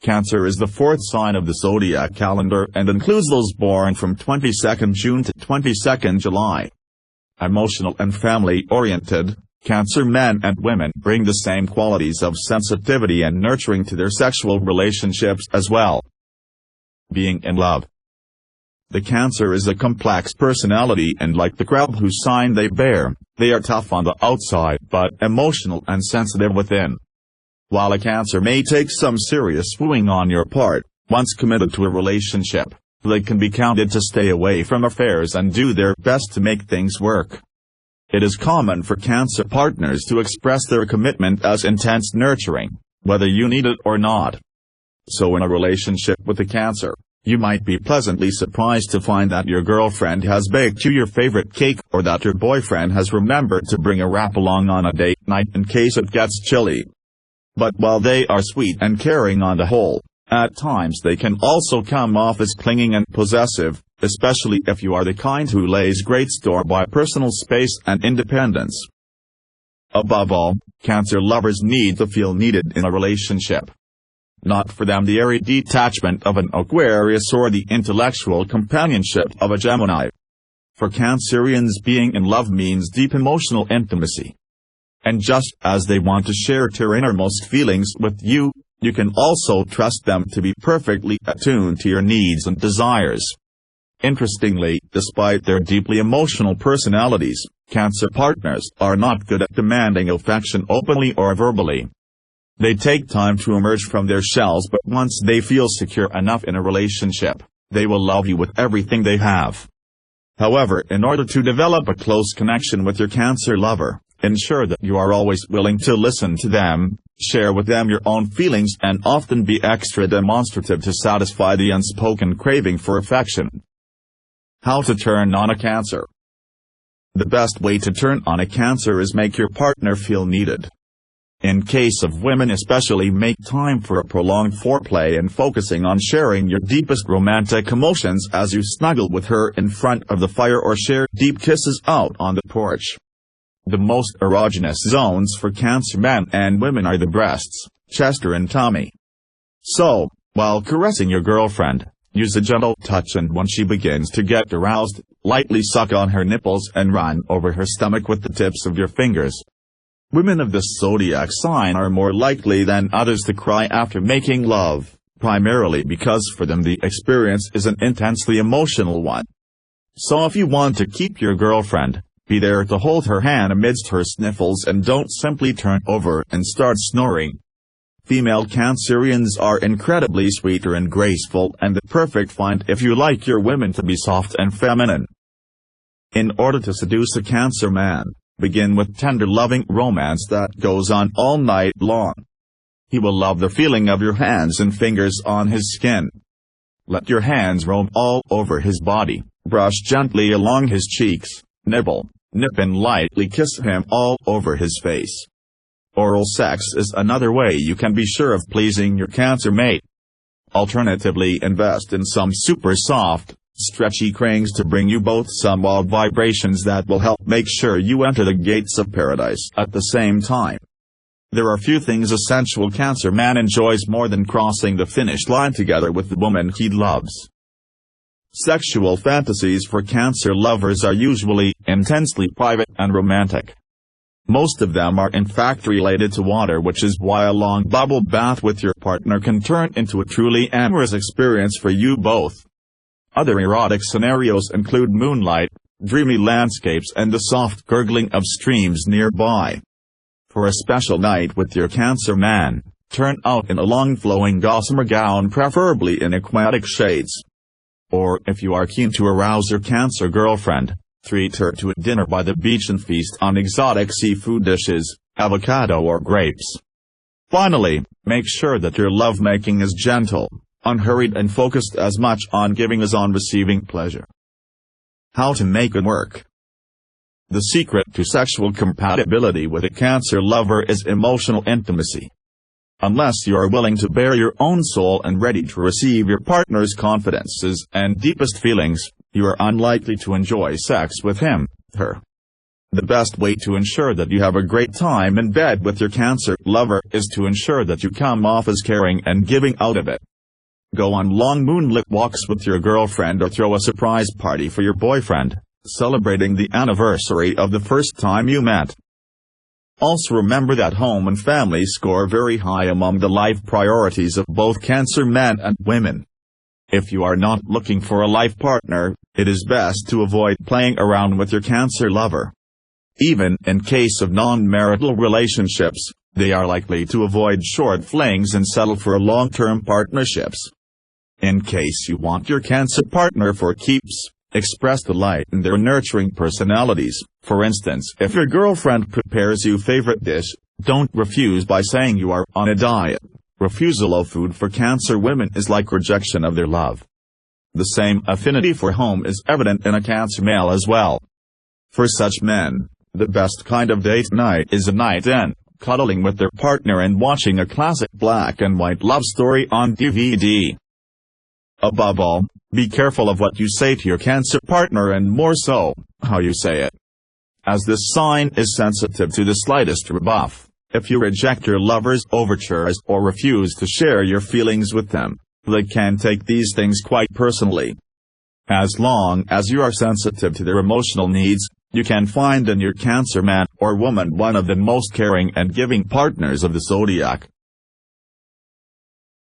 Cancer is the fourth sign of the zodiac calendar and includes those born from 22nd June to 22nd July. Emotional and family-oriented, Cancer men and women bring the same qualities of sensitivity and nurturing to their sexual relationships as well. Being in love. The Cancer is a complex personality, and like the crab whose sign they bear, they are tough on the outside but emotional and sensitive within. While a Cancer may take some serious wooing on your part, once committed to a relationship, they can be counted to stay away from affairs and do their best to make things work. It is common for Cancer partners to express their commitment as intense nurturing, whether you need it or not. So in a relationship with a Cancer, you might be pleasantly surprised to find that your girlfriend has baked you your favorite cake, or that your boyfriend has remembered to bring a wrap along on a date night in case it gets chilly. But while they are sweet and caring on the whole, at times they can also come off as clinging and possessive, especially if you are the kind who lays great store by personal space and independence. Above all, Cancer lovers need to feel needed in a relationship. Not for them the airy detachment of an Aquarius or the intellectual companionship of a Gemini. For Cancerians, being in love means deep emotional intimacy. And just as they want to share their innermost feelings with you, you can also trust them to be perfectly attuned to your needs and desires. Interestingly, despite their deeply emotional personalities, Cancer partners are not good at demanding affection openly or verbally. They take time to emerge from their shells, but once they feel secure enough in a relationship, they will love you with everything they have. However, in order to develop a close connection with your Cancer lover, ensure that you are always willing to listen to them, share with them your own feelings, and often be extra demonstrative to satisfy the unspoken craving for affection. How to turn on a Cancer. The best way to turn on a Cancer is make your partner feel needed. In case of women especially, make time for a prolonged foreplay and focusing on sharing your deepest romantic emotions as you snuggle with her in front of the fire or share deep kisses out on the porch. The most erogenous zones for Cancer men and women are the breasts, chest and tummy. So, while caressing your girlfriend, use a gentle touch, and when she begins to get aroused, lightly suck on her nipples and run over her stomach with the tips of your fingers. Women of this zodiac sign are more likely than others to cry after making love, primarily because for them the experience is an intensely emotional one. So if you want to keep your girlfriend, be there to hold her hand amidst her sniffles, and don't simply turn over and start snoring. Female Cancerians are incredibly sweeter and graceful, and the perfect find if you like your women to be soft and feminine. In order to seduce a Cancer man, begin with tender loving romance that goes on all night long. He will love the feeling of your hands and fingers on his skin. Let your hands roam all over his body, brush gently along his cheeks, nibble, nip and lightly kiss him all over his face. Oral sex is another way you can be sure of pleasing your Cancer mate. Alternatively, invest in some super soft, stretchy crangs to bring you both some wild vibrations that will help make sure you enter the gates of paradise at the same time. There are few things a sensual Cancer man enjoys more than crossing the finish line together with the woman he loves. Sexual fantasies for Cancer lovers are usually intensely private and romantic. Most of them are in fact related to water, which is why a long bubble bath with your partner can turn into a truly amorous experience for you both. Other erotic scenarios include moonlight, dreamy landscapes, and the soft gurgling of streams nearby. For a special night with your Cancer man, turn out in a long flowing gossamer gown, preferably in aquatic shades. Or, if you are keen to arouse your Cancer girlfriend, treat her to a dinner by the beach and feast on exotic seafood dishes, avocado or grapes. Finally, make sure that your lovemaking is gentle, unhurried, and focused as much on giving as on receiving pleasure. How to make it work. The secret to sexual compatibility with a Cancer lover is emotional intimacy. Unless you are willing to bare your own soul and ready to receive your partner's confidences and deepest feelings, you are unlikely to enjoy sex with him, her. The best way to ensure that you have a great time in bed with your Cancer lover is to ensure that you come off as caring and giving out of it. Go on long moonlit walks with your girlfriend or throw a surprise party for your boyfriend, celebrating the anniversary of the first time you met. Also remember that home and family score very high among the life priorities of both Cancer men and women. If you are not looking for a life partner, it is best to avoid playing around with your Cancer lover. Even in case of non-marital relationships, they are likely to avoid short flings and settle for long-term partnerships. In case you want your Cancer partner for keeps, express delight in their nurturing personalities. For instance, if your girlfriend prepares you favorite dish, don't refuse by saying you are on a diet. Refusal of food for Cancer women is like rejection of their love. The same affinity for home is evident in a Cancer male as well. For such men, the best kind of date night is a night in, cuddling with their partner and watching a classic black and white love story on DVD. Above all, be careful of what you say to your Cancer partner and more so, how you say it. As this sign is sensitive to the slightest rebuff, if you reject your lover's overtures or refuse to share your feelings with them, they can take these things quite personally. As long as you are sensitive to their emotional needs, you can find in your Cancer man or woman one of the most caring and giving partners of the zodiac.